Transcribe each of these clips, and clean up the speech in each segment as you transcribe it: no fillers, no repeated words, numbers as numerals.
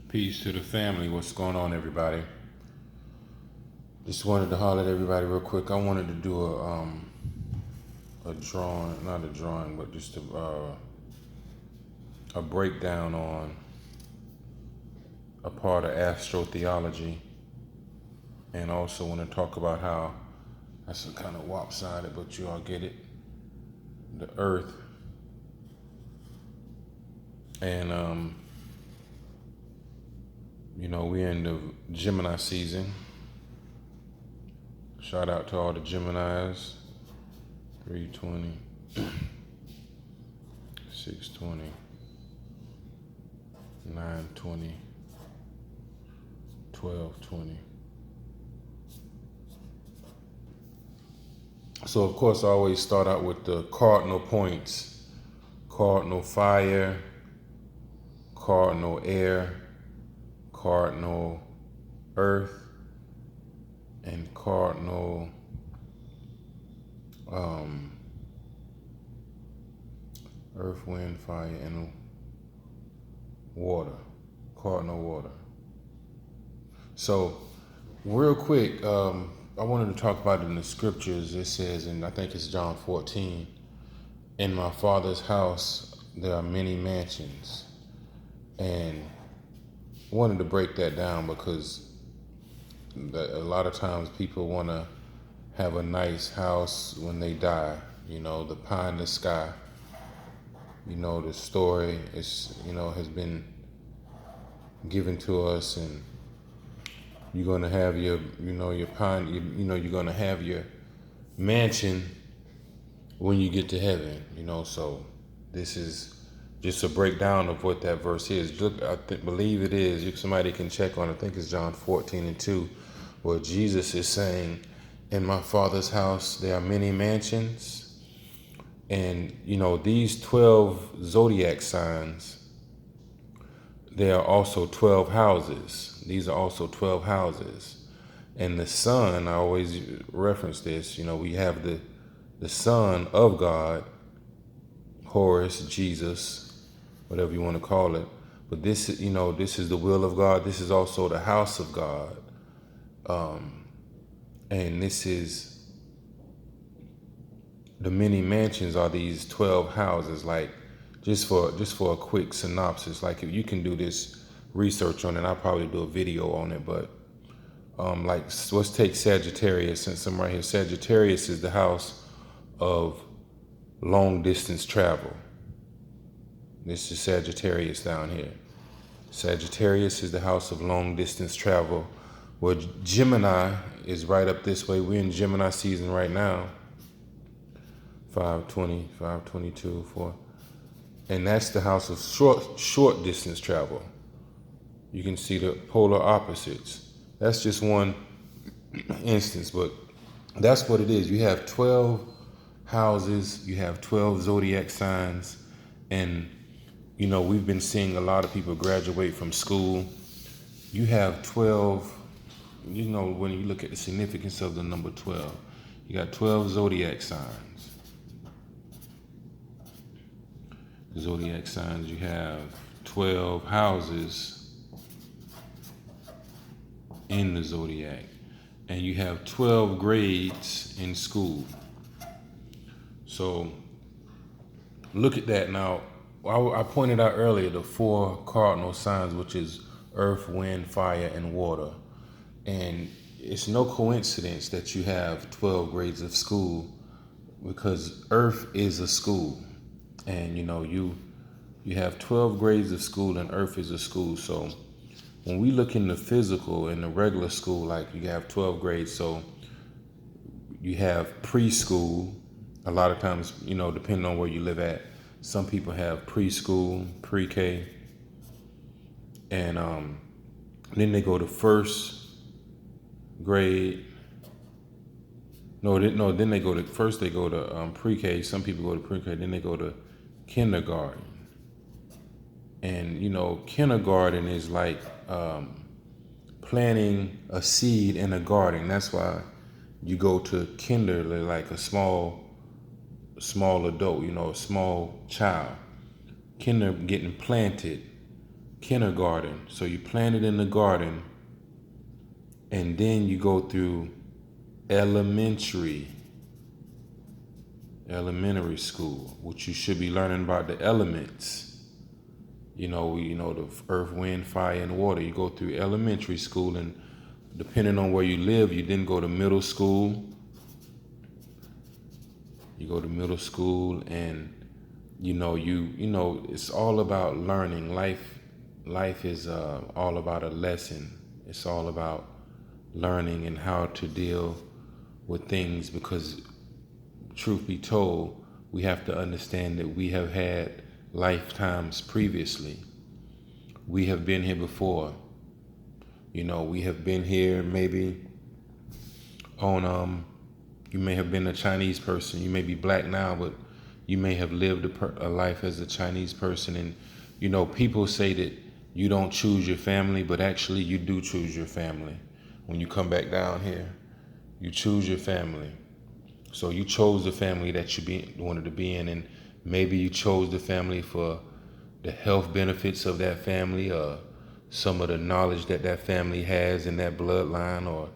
Peace to the family. What's going on, everybody? Just wanted to holler at everybody real quick. I wanted to do a drawing, not a drawing, but just a breakdown on a part of astrotheology, and also want to talk about how that's kind of lopsided, but you all get it. The Earth and we're in the Gemini season. Shout out to all the Geminis. 320, 620, 920, 1220. So of course I always start out with the cardinal points. Cardinal fire, cardinal air, cardinal earth, and cardinal earth, wind, fire, and water. Cardinal water. So real quick, I wanted to talk about it in the scriptures. It says, and I think it's John 14, in my Father's house there are many mansions. And I wanted to break that down because a lot of times people want to have a nice house when they die, the pie in the sky. The story is, has been given to us, and you're going to have your, your pine, you're going to have your mansion when you get to heaven, so this is just a breakdown of what that verse is. Look, believe it is, somebody can check on it. I think it's John 14:2, where Jesus is saying, in my Father's house there are many mansions. And these 12 zodiac signs, there are also 12 houses. These are also 12 houses. And the sun, I always reference this, we have the Son of God, Horus, Jesus, whatever you want to call it. But this, this is the will of God. This is also the house of God. And this is, the many mansions are these 12 houses. Like, just for a quick synopsis, like if you can do this research on it, I'll probably do a video on it, but like, let's take Sagittarius, since I'm right here. Sagittarius is the house of long distance travel. This is Sagittarius down here. Sagittarius is the house of long distance travel, where Gemini is right up this way. We're in Gemini season right now. 520, 522, 4. And that's the house of short distance travel. You can see the polar opposites. That's just one instance, but that's what it is. You have 12 houses, you have 12 zodiac signs, and we've been seeing a lot of people graduate from school. You have 12, when you look at the significance of the number 12, you got 12 zodiac signs. Zodiac signs, you have 12 houses in the zodiac, and you have 12 grades in school. So look at that. Now, I pointed out earlier the 4 cardinal signs, which is earth, wind, fire, and water. And it's no coincidence that you have 12 grades of school, because earth is a school. And you have 12 grades of school, and earth is a school. So when we look in the physical, in the regular school, like, you have 12 grades. So you have preschool. A lot of times, depending on where you live at, some people have preschool, pre-K, and then they go to first grade. Then they go to first. They go to pre-K. Some people go to pre-K. Then they go to kindergarten. And kindergarten is like planting a seed in a garden. That's why you go to kinder, like a small adult, a small child. Kinder getting planted kindergarten. So you planted in the garden, and then you go through elementary school, which you should be learning about the elements. The earth, wind, fire, and water. You go through elementary school, and depending on where you live, you then go to middle school. You go to middle school, and it's all about learning. Life is all about a lesson. It's all about learning and how to deal with things, because truth be told, we have to understand that we have had lifetimes previously. We have been here before. We have been here maybe on you may have been a Chinese person. You may be black now, but you may have lived a life as a Chinese person. And people say that you don't choose your family, but actually you do choose your family. When you come back down here, you choose your family. So you chose the family that you wanted to be in, and maybe you chose the family for the health benefits of that family, or some of the knowledge that family has in that bloodline, or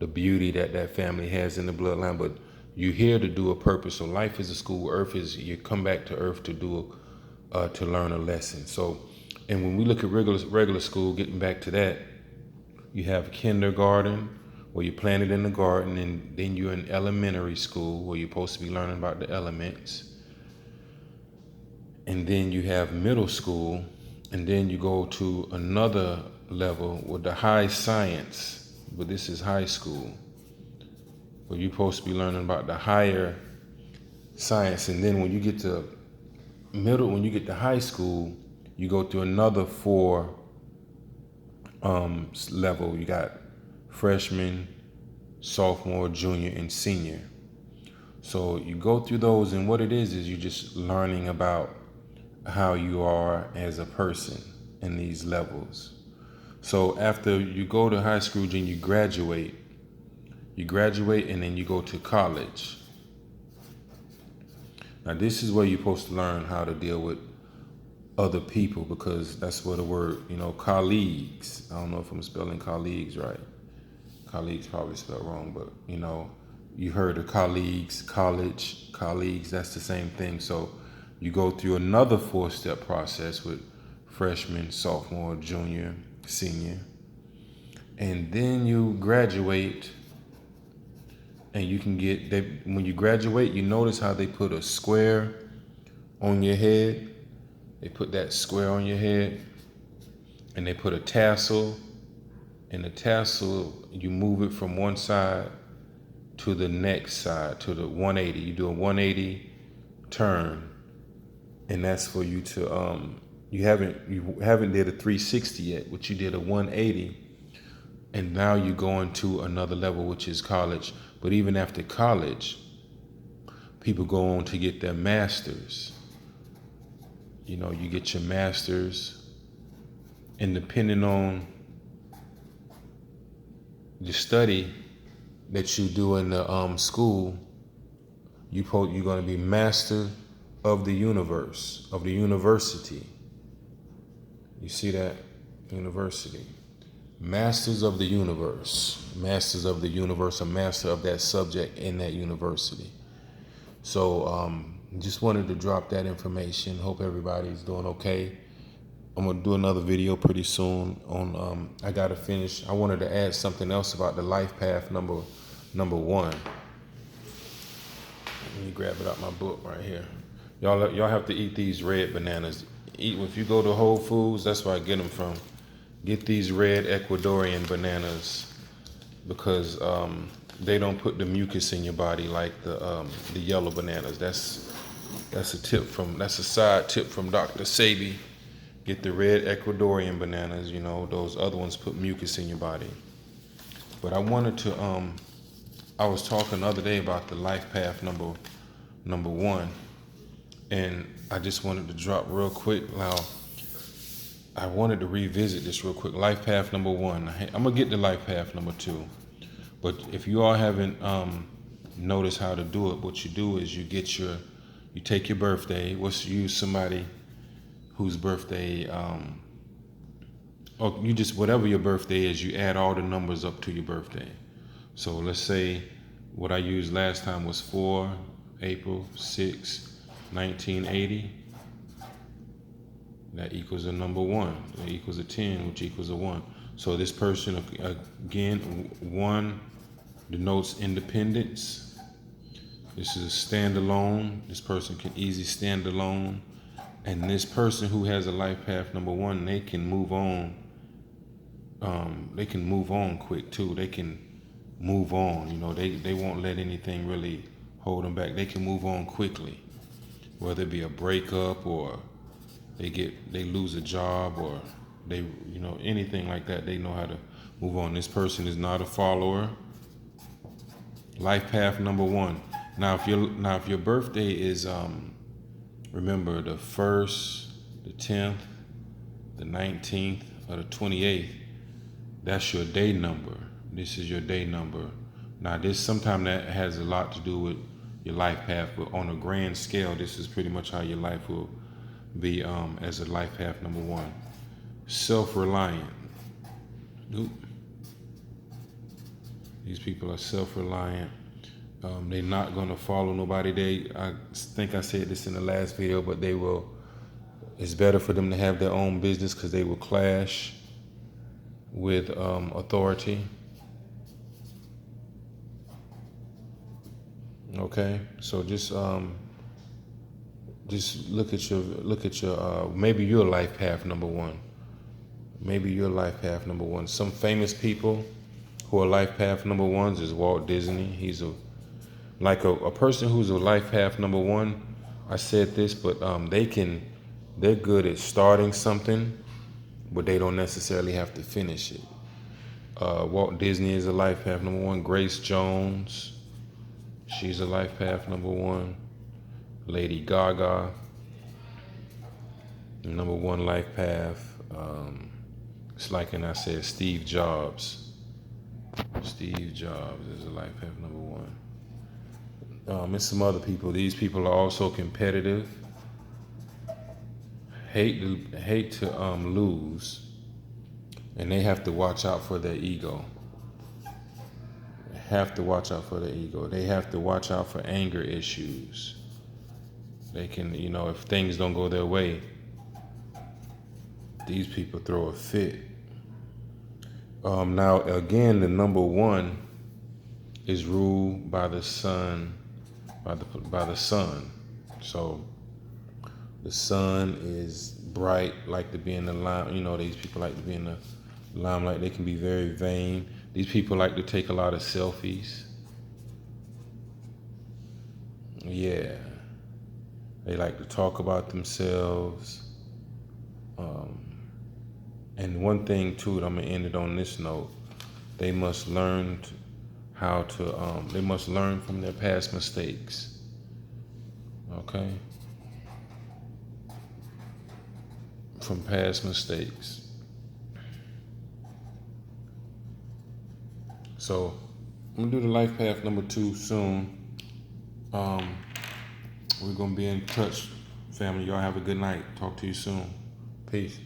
the beauty that family has in the bloodline. But you're here to do a purpose. So life is a school. Earth is, you come back to earth to learn a lesson. So, and when we look at regular school, getting back to that, you have kindergarten, where you're planted in the garden, and then you're in elementary school, where you're supposed to be learning about the elements. And then you have middle school, and then you go to another level with the high science, but this is high school, where you're supposed to be learning about the higher science. And then when you get to high school, you go through another 4 level. You got freshman, sophomore, junior, and senior. So you go through those, and what it is you're just learning about how you are as a person in these levels. So after you go to high school, then you graduate, and then you go to college. Now this is where you're supposed to learn how to deal with other people, because that's where the word, colleagues. I don't know if I'm spelling colleagues right. Colleagues probably spelled wrong, but you heard of colleagues, college, colleagues, that's the same thing. So you go through another 4-step process with freshman, sophomore, junior, senior. And then you graduate, and you can when you graduate, you notice how they put a square on your head. They put that square on your head, and they put a tassel. And the tassel, you move it from one side to the next side, to the 180. You do a 180 turn, and that's for you to you haven't did a 360 yet, but you did a 180, and now you're going to another level, which is college. But even after college, people go on to get their masters. You get your masters, and depending on the study that you do in the school, you're going to be master of the universe, of the university. You see that? University. Masters of the universe. Masters of the universe, a master of that subject in that university. So just wanted to drop that information. Hope everybody's doing okay. I'm going to do another video pretty soon on, I got to finish. I wanted to add something else about the life path number 1. Let me grab it out my book right here. Y'all have to eat these red bananas. If you go to Whole Foods, that's where I get them from. Get these red Ecuadorian bananas, because they don't put the mucus in your body like the yellow bananas. That's a side tip from Dr. Sabi. Get the red Ecuadorian bananas. Those other ones put mucus in your body. But I wanted to I was talking the other day about the life path number 1, and I just wanted to drop real quick. Now, I wanted to revisit this real quick. Life path number 1. I'm gonna get to life path number 2. But if you all haven't noticed how to do it, what you do is you take your birthday. Use somebody whose birthday or you just, whatever your birthday is, you add all the numbers up to your birthday. So let's say what I used last time was 4 April 6, 1980. That equals a number 1. That equals a 10, which equals a 1. So this person, again, 1 denotes independence. This is a standalone. This person can easily stand alone. And this person who has a life path number 1, they can move on. They can move on quick too. They can move on. They won't let anything really hold them back. They can move on quickly, whether it be a breakup or they lose a job or anything like that. They know how to move on. This person is not a follower. Life path number 1. Now if your birthday is remember the 1st, the 10th, the 19th, or the 28th, that's your day number. This is your day number. Now sometimes that has a lot to do with your life path, but on a grand scale, this is pretty much how your life will be as a life path number 1. Self-reliant. These people are self-reliant. They're not going to follow nobody. I think I said this in the last video, but it's better for them to have their own business because they will clash with authority. Okay, so just look at your maybe your life path number 1. Maybe your life path number 1. Some famous people who are life path number 1s is Walt Disney. He's a person who's a life path number 1. I said this, but they're good at starting something, but they don't necessarily have to finish it. Walt Disney is a life path number 1. Grace Jones, she's a life path number 1. Lady Gaga, number 1 life path. It's like, and I said Steve Jobs. Steve Jobs is a life path number 1. And some other people. These people are also competitive. Hate to lose, and they have to watch out for their ego. They have to watch out for their ego. They have to watch out for anger issues. They can, if things don't go their way, these people throw a fit. Now again, the number 1 is ruled by the sun, by the sun. So the sun is bright, like to be in the limelight. These people like to be in the limelight. They can be very vain. These people like to take a lot of selfies. Yeah. They like to talk about themselves. And one thing too, I'm gonna end it on this note. They must learn they must learn from their past mistakes. Okay? From past mistakes. So I'm gonna do the life path number 2 soon. We're gonna be in touch, family. Y'all have a good night. Talk to you soon. Peace.